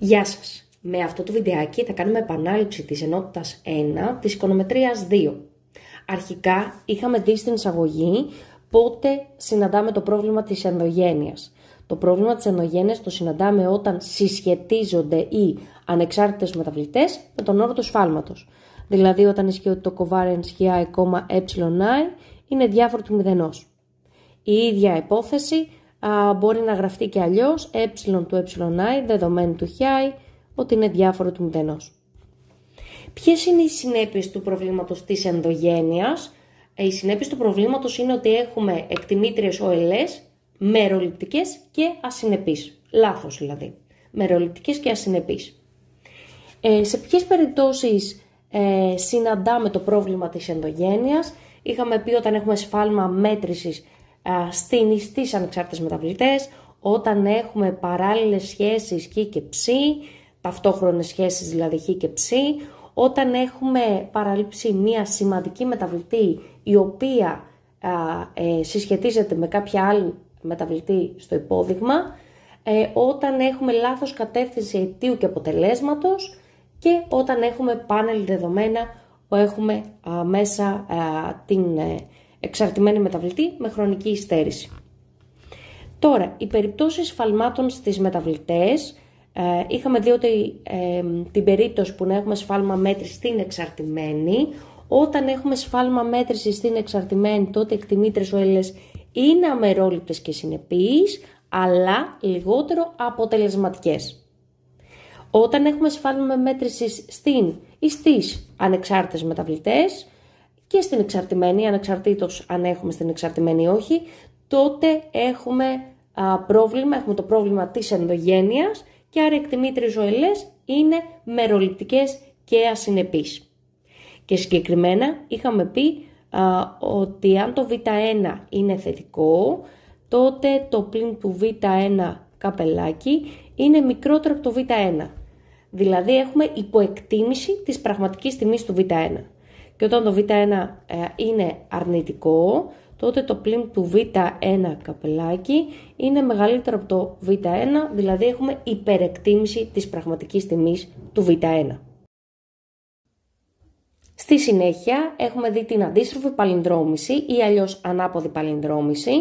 Γεια σας! Με αυτό το βιντεάκι θα κάνουμε επανάληψη της ενότητας 1 της οικονομετρίας 2. Αρχικά είχαμε δει στην εισαγωγή πότε συναντάμε το πρόβλημα της ενδογένειας. Το πρόβλημα της ενδογένειας το συναντάμε όταν συσχετίζονται οι ανεξάρτητες μεταβλητές με τον όρο του σφάλματος. Δηλαδή όταν ισχύει ότι το covariance i, ει είναι διάφορο του μηδενός. Η ίδια υπόθεση μπορεί να γραφτεί και αλλιώς ε του ει δεδομένου του i ότι είναι διάφορο του μηδενός. Ποιες είναι οι συνέπειες του προβλήματος της ενδογένειας? Οι συνέπειες του προβλήματος είναι ότι έχουμε εκτιμήτριες OLS μεροληπτικές και ασυνεπείς. Λάθος δηλαδή. Μεροληπτικές και ασυνεπείς. Σε ποιες περιπτώσεις συναντάμε το πρόβλημα της ενδογένειας? Είχαμε πει όταν έχουμε σφάλμα μέτρησης στις ανεξάρτητες μεταβλητές, όταν έχουμε παράλληλες σχέσεις χ και ψ, ταυτόχρονες σχέσεις δηλαδή χ και ψ, όταν έχουμε παραλείψει μία σημαντική μεταβλητή η οποία συσχετίζεται με κάποια άλλη μεταβλητή στο υπόδειγμα, όταν έχουμε λάθος κατεύθυνση αιτίου και αποτελέσματος και όταν έχουμε πάνελ δεδομένα που έχουμε μέσα την εξαρτημένη μεταβλητή με χρονική υστέρηση. Τώρα, οι περιπτώσεις σφαλμάτων στις μεταβλητές, είχαμε δει ότι την περίπτωση που να έχουμε σφάλμα μέτρηση στην εξαρτημένη, όταν έχουμε σφάλμα μέτρηση στην εξαρτημένη, τότε εκτιμήτρες OLS είναι αμερόληπτες και συνεπείς, αλλά λιγότερο αποτελεσματικές. Όταν έχουμε σφάλμα μέτρησης στις ανεξάρτητες μεταβλητές και στην εξαρτημένη, ανεξαρτήτως αν έχουμε στην εξαρτημένη ή όχι, τότε έχουμε έχουμε το πρόβλημα της ενδογένειας και άρα οι εκτιμήτρες OLS είναι μεροληπτικές και ασυνεπείς. Και συγκεκριμένα είχαμε πει ότι αν το β1 είναι θετικό, τότε το πλην του β1 καπελάκι είναι μικρότερο από το β1. Δηλαδή έχουμε υποεκτίμηση της πραγματικής τιμής του β1. Και όταν το β1 είναι αρνητικό, τότε το πλην του β1 καπελάκι είναι μεγαλύτερο από το β1, δηλαδή έχουμε υπερεκτίμηση της πραγματικής τιμής του β1. Στη συνέχεια έχουμε δει την αντίστροφη παλινδρόμηση ή αλλιώς ανάποδη παλινδρόμηση,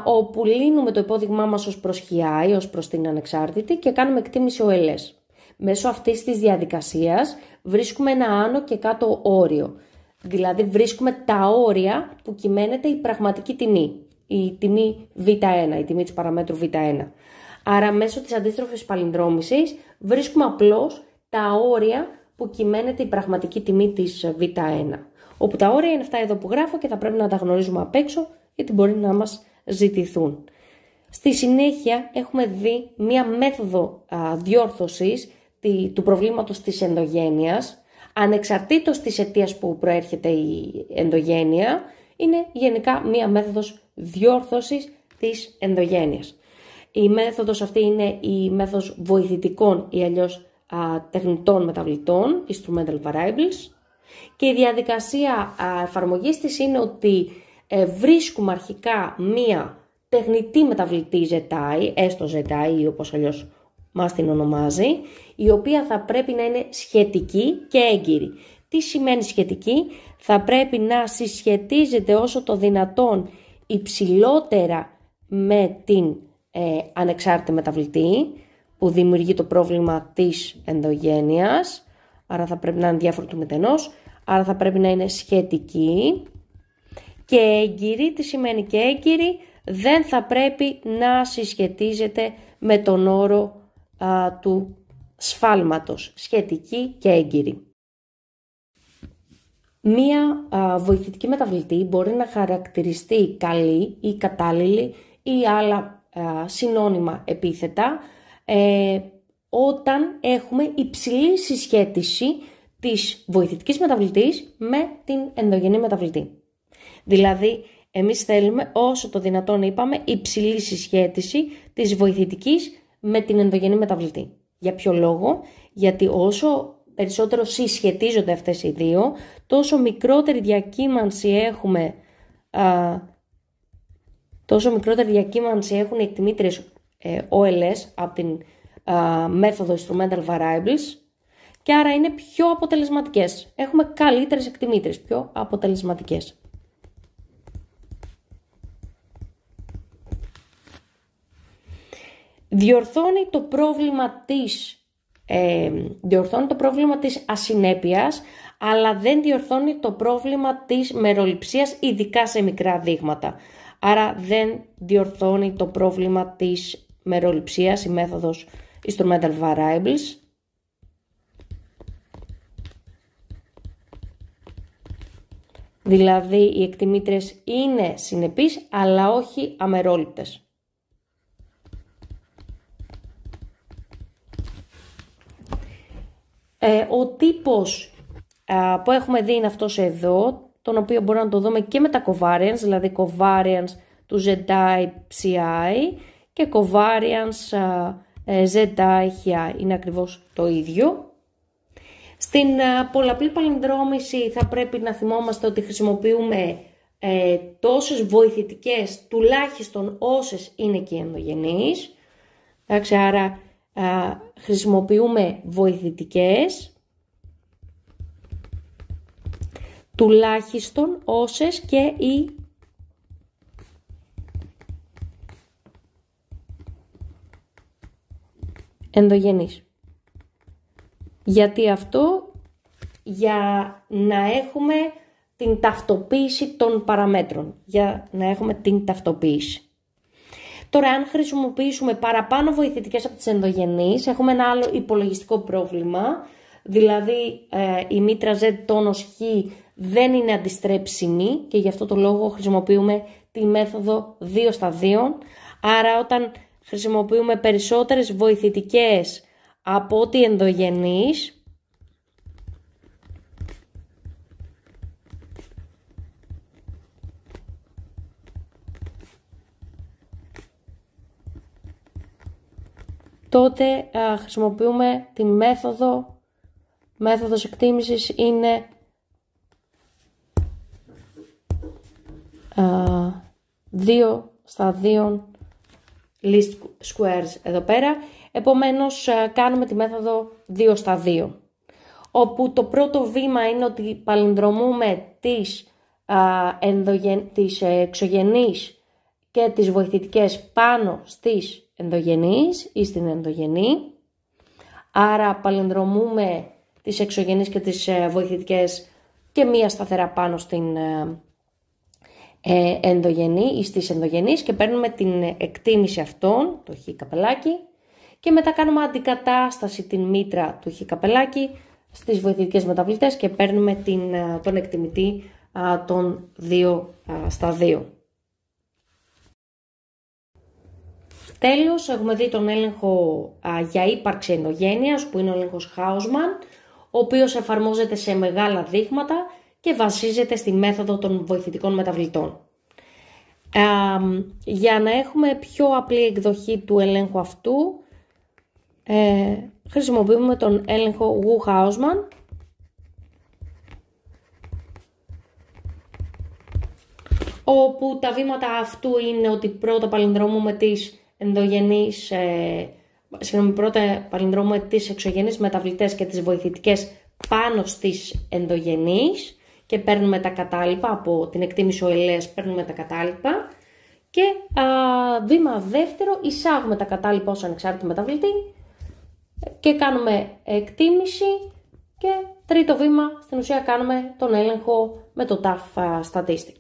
όπου λύνουμε το υπόδειγμά μας ως προς χι, ως προς την ανεξάρτητη και κάνουμε εκτίμηση OLS. Μέσω αυτής της διαδικασίας βρίσκουμε ένα άνω και κάτω όριο. Δηλαδή βρίσκουμε τα όρια που κυμαίνεται η πραγματική τιμή, η τιμή β1, η τιμή της παραμέτρου β1. Άρα μέσω της αντίστροφης παλινδρόμησης βρίσκουμε απλώς τα όρια που κυμαίνεται η πραγματική τιμή της β1. Όπου τα όρια είναι αυτά εδώ που γράφω και θα πρέπει να τα γνωρίζουμε απ' έξω γιατί μπορεί να μας ζητηθούν. Στη συνέχεια έχουμε δει μία μέθοδο διόρθωσης του προβλήματος της ενδογένειας, ανεξαρτήτως της αιτίας που προέρχεται η ενδογένεια, είναι γενικά μία μέθοδος διόρθωσης της ενδογένειας. Η μέθοδος αυτή είναι η μέθοδος βοηθητικών ή αλλιώς τεχνητών μεταβλητών, instrumental variables, και η διαδικασία εφαρμογής της είναι ότι βρίσκουμε αρχικά μία τεχνητή μεταβλητή ZI, έστω ZI όπως αλλιώς μας την ονομάζει, η οποία θα πρέπει να είναι σχετική και έγκυρη. Τι σημαίνει σχετική? Θα πρέπει να συσχετίζεται όσο το δυνατόν υψηλότερα με την ανεξάρτητη μεταβλητή που δημιουργεί το πρόβλημα της ενδογένειας, άρα θα πρέπει να είναι διάφορο του μηδενός, άρα θα πρέπει να είναι σχετική και έγκυρη. Τι σημαίνει και έγκυρη? Δεν θα πρέπει να συσχετίζεται με τον όρο του σφάλματος, σχετική και έγκυρη. Μία βοηθητική μεταβλητή μπορεί να χαρακτηριστεί καλή ή κατάλληλη ή άλλα συνώνυμα επίθετα όταν έχουμε υψηλή συσχέτιση της βοηθητικής μεταβλητής με την ενδογενή μεταβλητή. Δηλαδή, εμείς θέλουμε όσο το δυνατόν είπαμε υψηλή συσχέτιση της βοηθητικής με την ενδογενή μεταβλητή. Για ποιο λόγο? Γιατί όσο περισσότερο συσχετίζονται αυτές οι δύο, τόσο μικρότερη διακύμανση έχουν οι εκτιμήτριες OLS από την μέθοδο instrumental variables και άρα είναι πιο αποτελεσματικές. Έχουμε καλύτερες εκτιμήτρες, πιο αποτελεσματικές. Διορθώνει το πρόβλημα της ασυνέπειας, αλλά δεν διορθώνει το πρόβλημα της μεροληψίας, ειδικά σε μικρά δείγματα. Άρα δεν διορθώνει το πρόβλημα της μεροληψίας, η μέθοδος instrumental variables. Δηλαδή οι εκτιμήτρες είναι συνεπείς, αλλά όχι αμερόληπτες. Ο τύπος που έχουμε δει είναι αυτός εδώ, τον οποίο μπορούμε να το δούμε και με τα covariance, δηλαδή covariance του ZI ψi και covariance ZI χι, είναι ακριβώς το ίδιο. Στην πολλαπλή παλινδρόμηση θα πρέπει να θυμόμαστε ότι χρησιμοποιούμε τόσες βοηθητικές, τουλάχιστον όσες είναι και οι ενδογενείς. Εντάξει, άρα χρησιμοποιούμε βοηθητικές, τουλάχιστον όσες και οι ενδογενείς. Γιατί αυτό? Για να έχουμε την ταυτοποίηση των παραμέτρων. Για να έχουμε την ταυτοποίηση. Τώρα, αν χρησιμοποιήσουμε παραπάνω βοηθητικές από τις ενδογενείς, έχουμε ένα άλλο υπολογιστικό πρόβλημα. Δηλαδή, η μήτρα Z τόνος Χ δεν είναι αντιστρέψιμη και γι' αυτό το λόγο χρησιμοποιούμε τη μέθοδο 2 σταδίων. Άρα, όταν χρησιμοποιούμε περισσότερες βοηθητικές από ό,τι ενδογενείς, τότε χρησιμοποιούμε τη μέθοδος εκτίμησης είναι 2 σταδίων least squares εδώ πέρα. Επομένως κάνουμε τη μέθοδο 2 σταδίων, όπου το πρώτο βήμα είναι ότι παλινδρομούμε τις εξωγενείς και τις βοηθητικές πάνω στις ενδογενείς ή στην ενδογενή. Άρα παλινδρομούμε τις εξωγενείς και τις βοηθητικές και μία σταθερά πάνω στην ενδογενή ή στις ενδογενείς και παίρνουμε την εκτίμηση αυτών, το χ καπελάκι, και μετά κάνουμε αντικατάσταση την μήτρα του χ καπελάκι στις βοηθητικές μεταβλητές και παίρνουμε τον εκτιμητή των 2 σταδίων. Τέλος, έχουμε δει τον έλεγχο για ύπαρξη ενδογένειας, που είναι ο έλεγχος Hausmann, ο οποίος εφαρμόζεται σε μεγάλα δείγματα και βασίζεται στη μέθοδο των βοηθητικών μεταβλητών. Για να έχουμε πιο απλή εκδοχή του ελέγχου αυτού, χρησιμοποιούμε τον έλεγχο Wu-Hausmann, όπου τα βήματα αυτού είναι ότι πρώτα παλινδρομούμε τις ενδογενείς, πρώτα παλινδρομούμε τις εξωγενείς μεταβλητές και τις βοηθητικές πάνω στις ενδογενείς και παίρνουμε τα κατάλοιπα από την εκτίμηση ΟΕΛΕΣ, παίρνουμε τα κατάλοιπα και βήμα δεύτερο, εισάγουμε τα κατάλοιπα ως ανεξάρτητη μεταβλητή και κάνουμε εκτίμηση και τρίτο βήμα στην ουσία κάνουμε τον έλεγχο με το TAF Statistic.